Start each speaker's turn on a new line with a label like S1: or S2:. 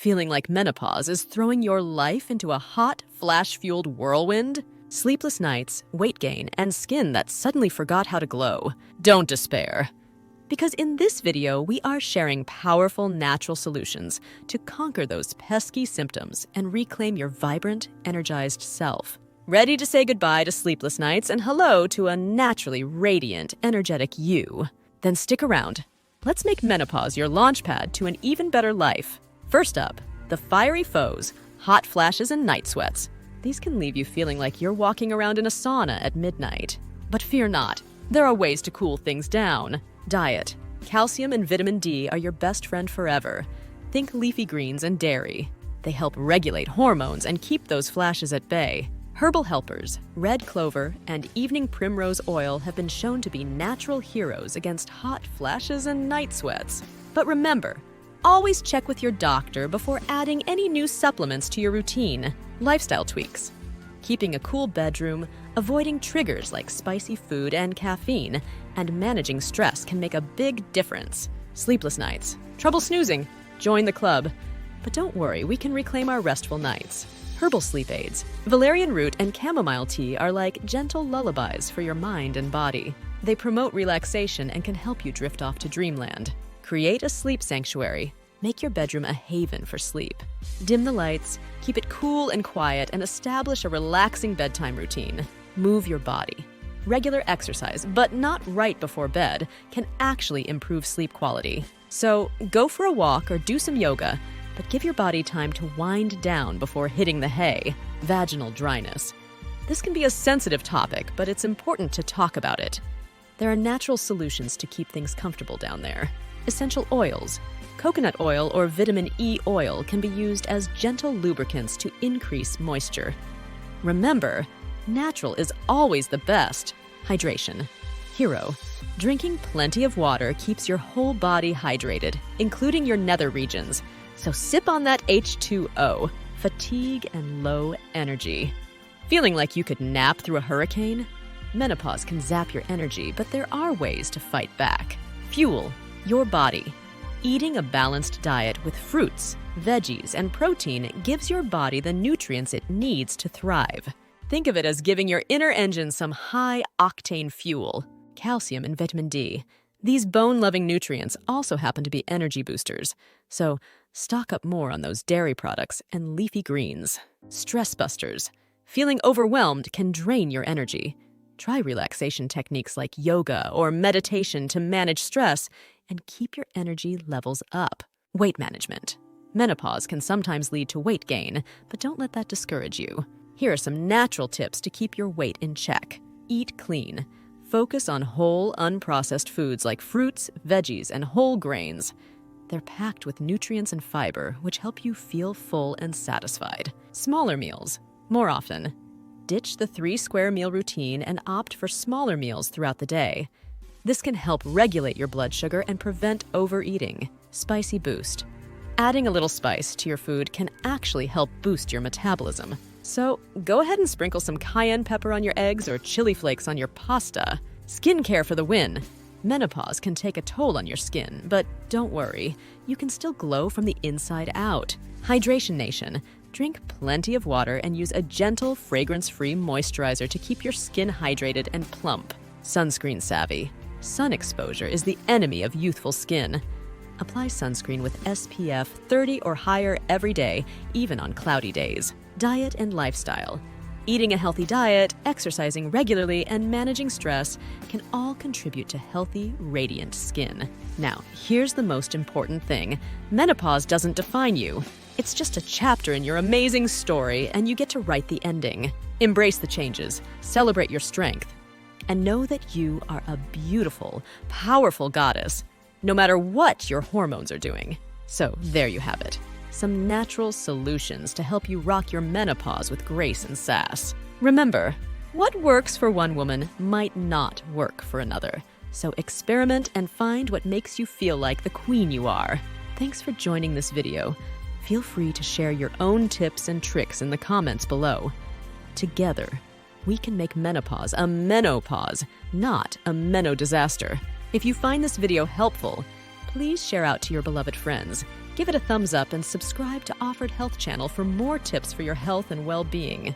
S1: Feeling like menopause is throwing your life into a hot, flash-fueled whirlwind? Sleepless nights, weight gain, and skin that suddenly forgot how to glow? Don't despair. Because in this video, we are sharing powerful natural solutions to conquer those pesky symptoms and reclaim your vibrant, energized self. Ready to say goodbye to sleepless nights and hello to a naturally radiant, energetic you? Then stick around. Let's make menopause your launchpad to an even better life. First up, the fiery foes, hot flashes and night sweats. These can leave you feeling like you're walking around in a sauna at midnight. But fear not, there are ways to cool things down. Diet. Calcium and vitamin D are your best friend forever. Think leafy greens and dairy. They help regulate hormones and keep those flashes at bay. Herbal helpers, red clover, and evening primrose oil have been shown to be natural heroes against hot flashes and night sweats. But remember, always check with your doctor before adding any new supplements to your routine. Lifestyle tweaks. Keeping a cool bedroom, avoiding triggers like spicy food and caffeine, and managing stress can make a big difference. Sleepless nights. Trouble snoozing? Join the club. But don't worry, we can reclaim our restful nights. Herbal sleep aids. Valerian root and chamomile tea are like gentle lullabies for your mind and body. They promote relaxation and can help you drift off to dreamland. Create a sleep sanctuary. Make your bedroom a haven for sleep. Dim the lights, keep it cool and quiet, and establish a relaxing bedtime routine. Move your body. Regular exercise, but not right before bed, can actually improve sleep quality. So go for a walk or do some yoga, but give your body time to wind down before hitting the hay. Vaginal dryness. This can be a sensitive topic, but it's important to talk about it. There are natural solutions to keep things comfortable down there. Essential oils. Coconut oil or vitamin E oil can be used as gentle lubricants to increase moisture. Remember, natural is always the best. Hydration. Hero. Drinking plenty of water keeps your whole body hydrated, including your nether regions. So sip on that H2O, fatigue and low energy. Feeling like you could nap through a hurricane? Menopause can zap your energy, but there are ways to fight back. Fuel your body. Eating a balanced diet with fruits, veggies, and protein gives your body the nutrients it needs to thrive. Think of it as giving your inner engine some high-octane fuel. Calcium and vitamin D. These bone-loving nutrients also happen to be energy boosters, so stock up more on those dairy products and leafy greens. Stress busters. Feeling overwhelmed can drain your energy. Try relaxation techniques like yoga or meditation to manage stress and keep your energy levels up. Weight management. Menopause can sometimes lead to weight gain, but don't let that discourage you. Here are some natural tips to keep your weight in check. Eat clean. Focus on whole, unprocessed foods like fruits, veggies, and whole grains. They're packed with nutrients and fiber, which help you feel full and satisfied. Smaller meals. More often. Ditch the 3-square meal routine and opt for smaller meals throughout the day. This can help regulate your blood sugar and prevent overeating. Spicy boost. Adding a little spice to your food can actually help boost your metabolism. So go ahead and sprinkle some cayenne pepper on your eggs or chili flakes on your pasta. Skincare for the win. Menopause can take a toll on your skin, but don't worry, you can still glow from the inside out. Hydration Nation. Drink plenty of water and use a gentle, fragrance-free moisturizer to keep your skin hydrated and plump. Sunscreen savvy. Sun exposure is the enemy of youthful skin. Apply sunscreen with SPF 30 or higher every day, even on cloudy days. Diet and lifestyle. Eating a healthy diet, exercising regularly, and managing stress can all contribute to healthy, radiant skin. Now, here's the most important thing. Menopause doesn't define you. It's just a chapter in your amazing story, and you get to write the ending. Embrace the changes, celebrate your strength, and know that you are a beautiful, powerful goddess, no matter what your hormones are doing. So there you have it. Some natural solutions to help you rock your menopause with grace and sass. Remember, what works for one woman might not work for another. So experiment and find what makes you feel like the queen you are. Thanks for joining this video. Feel free to share your own tips and tricks in the comments below. Together, we can make menopause a menopause, not a meno disaster. If you find this video helpful, please share out to your beloved friends. Give it a thumbs up and subscribe to Offord Health channel for more tips for your health and well-being.